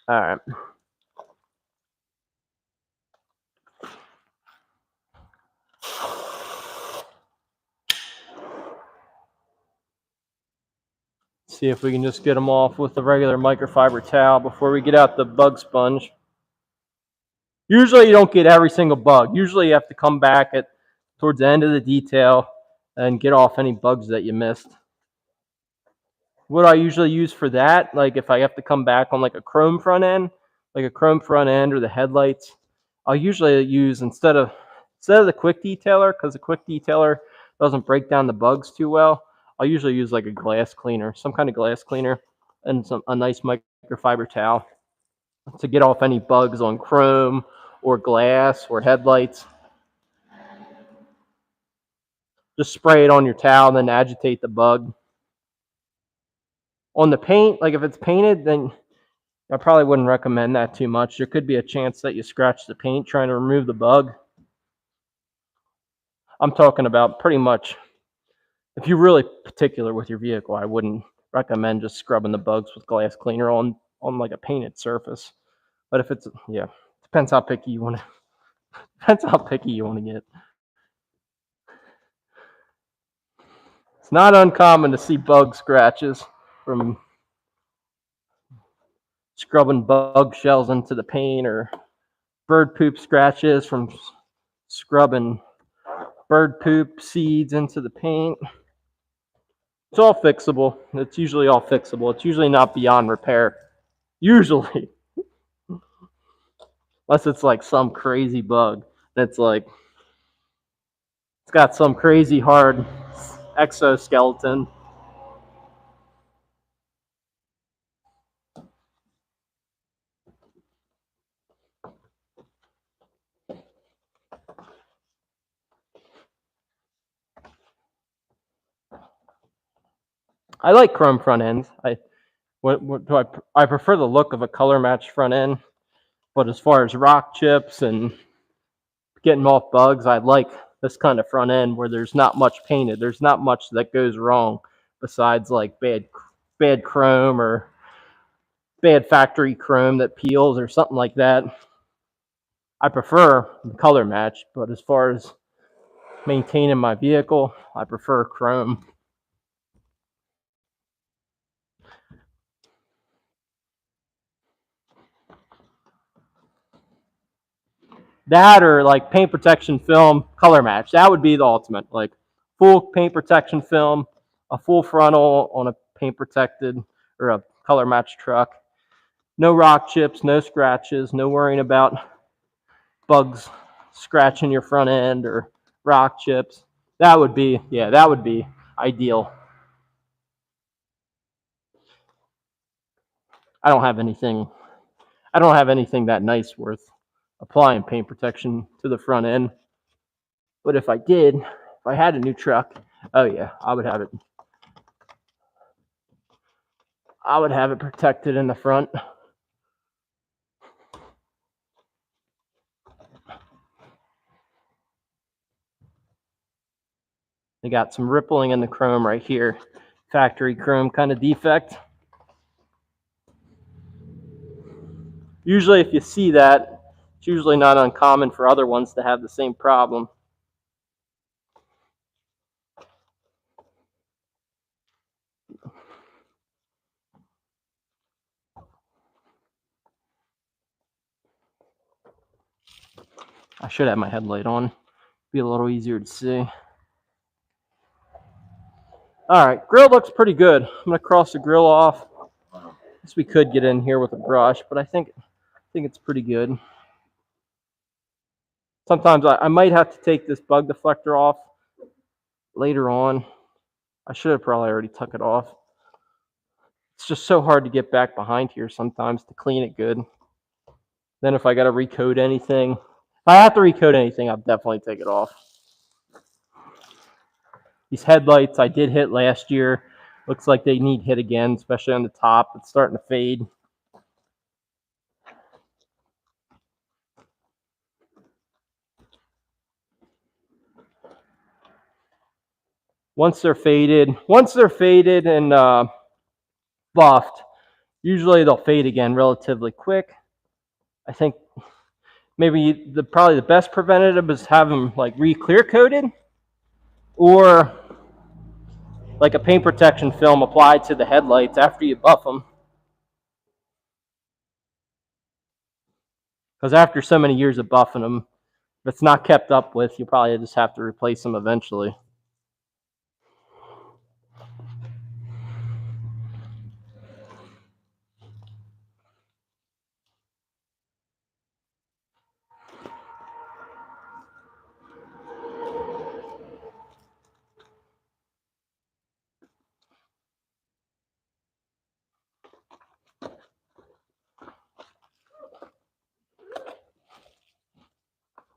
All right. See if we can just get them off with the regular microfiber towel before we get out the bug sponge. Usually you don't get every single bug. Usually you have to come back towards the end of the detail and get off any bugs that you missed. What I usually use for that, like if I have to come back on like a chrome front end or the headlights, I'll usually use instead of the quick detailer, because the quick detailer doesn't break down the bugs too well. I'll usually use like a glass cleaner, some kind of glass cleaner, and a nice microfiber towel to get off any bugs on chrome or glass or headlights. Just spray it on your towel and then agitate the bug. On the paint, like if it's painted, then I probably wouldn't recommend that too much. There could be a chance that you scratch the paint trying to remove the bug. I'm talking about pretty much, if you're really particular with your vehicle, I wouldn't recommend just scrubbing the bugs with glass cleaner on like a painted surface. But if it's, yeah, depends how picky you want to get. It's not uncommon to see bug scratches from scrubbing bug shells into the paint, or bird poop scratches from scrubbing bird poop seeds into the paint. It's all fixable. It's usually all fixable. It's usually not beyond repair. Usually. Unless it's like some crazy bug that's like, it's got some crazy hard exoskeleton. I like chrome front ends. I prefer the look of a color matched front end, but as far as rock chips and getting off bugs, I like this kind of front end where there's not much painted. There's not much that goes wrong besides like bad chrome or bad factory chrome that peels or something like that. I prefer the color match, but as far as maintaining my vehicle, I prefer chrome. That or like paint protection film color match. That would be the ultimate. Like full paint protection film, a full frontal on a paint protected or a color match truck. No rock chips, no scratches, no worrying about bugs scratching your front end or rock chips. That would be ideal. I don't have anything that nice worth applying paint protection to the front end. But if I had a new truck, oh yeah, I would have it protected in the front. They got some rippling in the chrome right here. Factory chrome kind of defect. Usually if you see that, it's usually not uncommon for other ones to have the same problem. I should have my headlight on. Be a little easier to see. All right, grill looks pretty good. I'm gonna cross the grill off. I guess we could get in here with a brush, but I think it's pretty good. Sometimes I might have to take this bug deflector off later on. I should have probably already took it off. It's just so hard to get back behind here sometimes to clean it good. Then if I got to recoat anything, I have to recoat anything, I'll definitely take it off. These headlights I did hit last year. Looks like they need hit again, especially on the top. It's starting to fade. Once they're faded and buffed, usually they'll fade again relatively quick. I think maybe probably the best preventative is have them like re-clear coated, or like a paint protection film applied to the headlights after you buff them. Because after so many years of buffing them, if it's not kept up with, you probably just have to replace them eventually.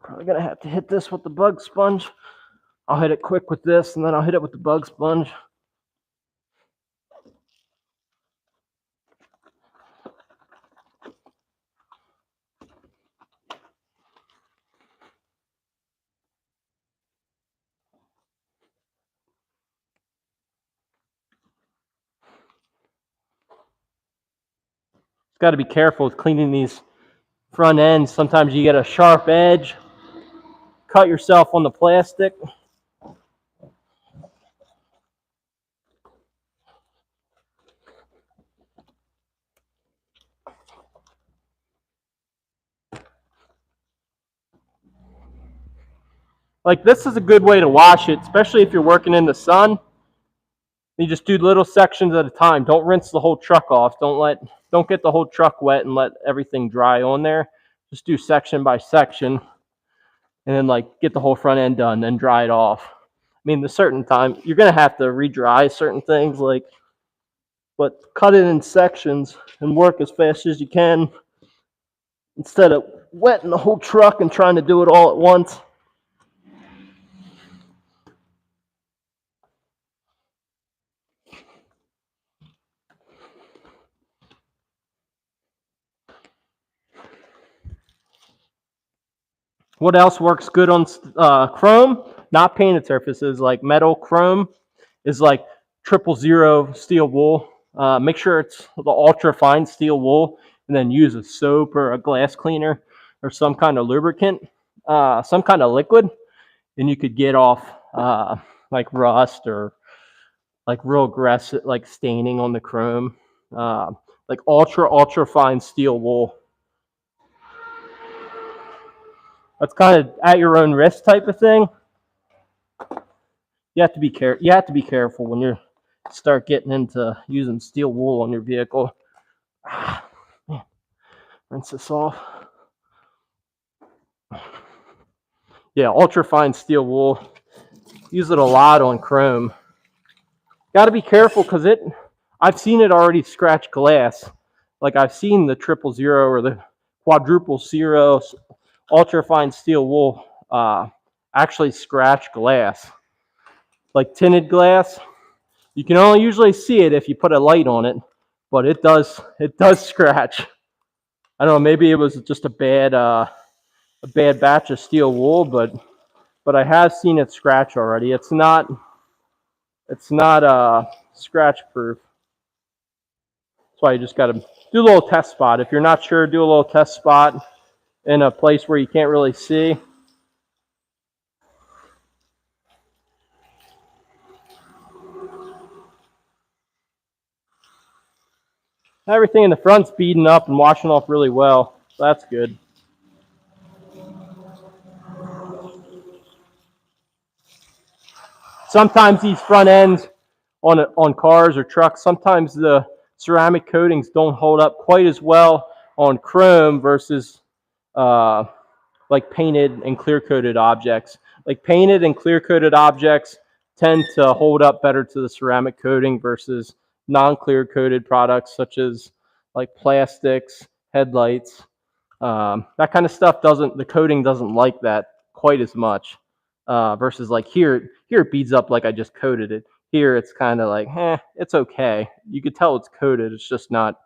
Probably gonna have to hit this with the bug sponge. I'll hit it quick with this, and then I'll hit it with the bug sponge. Got to be careful with cleaning these front ends. Sometimes you get a sharp edge, cut yourself on the plastic. Like, this is a good way to wash it, especially if you're working in the sun. You just do little sections at a time. Don't rinse the whole truck off. Don't get the whole truck wet and let everything dry on there. Just do section by section, and then like get the whole front end done, then dry it off. I mean, the certain time you're gonna have to re-dry certain things, but cut it in sections and work as fast as you can instead of wetting the whole truck and trying to do it all at once. What else works good on chrome? Not painted surfaces, like metal chrome is like 000 steel wool. Make sure it's the ultra fine steel wool, and then use a soap or a glass cleaner or some kind of lubricant, some kind of liquid, and you could get off like rust or like real aggressive, like staining on the chrome. Like ultra fine steel wool. That's kind of at your own risk type of thing. You have to be careful when you start getting into using steel wool on your vehicle. Man. Rinse this off. Yeah, ultra fine steel wool. Use it a lot on chrome. Got to be careful because I've seen it already scratch glass. Like, I've seen the 000 or the quadruple zero ultra fine steel wool actually scratch glass. Like tinted glass, you can only usually see it if you put a light on it, but it does scratch. I don't know, maybe it was just a bad batch of steel wool, but I have seen it scratch already. It's not scratch proof. That's why you just got to do a little test spot. If you're not sure, do a little test spot in a place where you can't really see. Everything in the front's beading up and washing off really well. So that's good. Sometimes these front ends on cars or trucks, sometimes the ceramic coatings don't hold up quite as well on chrome versus like painted and clear coated objects. Like painted and clear coated objects tend to hold up better to the ceramic coating versus non-clear coated products such as like plastics, headlights. That kind of stuff the coating doesn't like that quite as much. Versus like here it beads up like I just coated it. Here it's kind of like, it's okay. You could tell it's coated. It's just not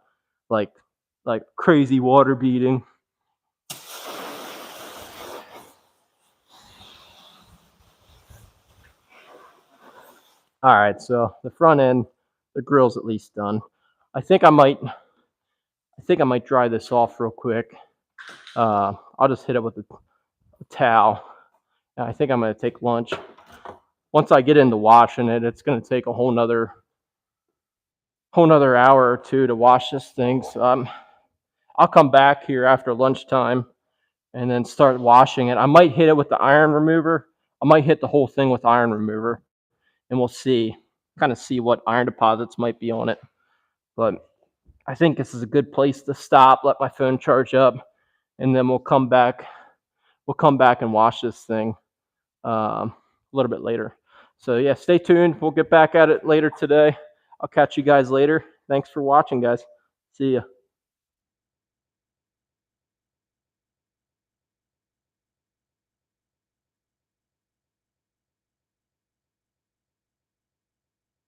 like crazy water beading. All right, so the front end, the grill's at least done. I think I might dry this off real quick. I'll just hit it with a towel. And I think I'm gonna take lunch. Once I get into washing it, it's gonna take a whole nother hour or two to wash this thing. So I'll come back here after lunchtime and then start washing it. I might hit it with the iron remover. I might hit the whole thing with iron remover, and we'll see, kind of see what iron deposits might be on it. But I think this is a good place to stop, let my phone charge up, and then we'll come back and wash this thing a little bit later. So yeah, stay tuned. We'll get back at it later today. I'll catch you guys later. Thanks for watching, guys. See ya.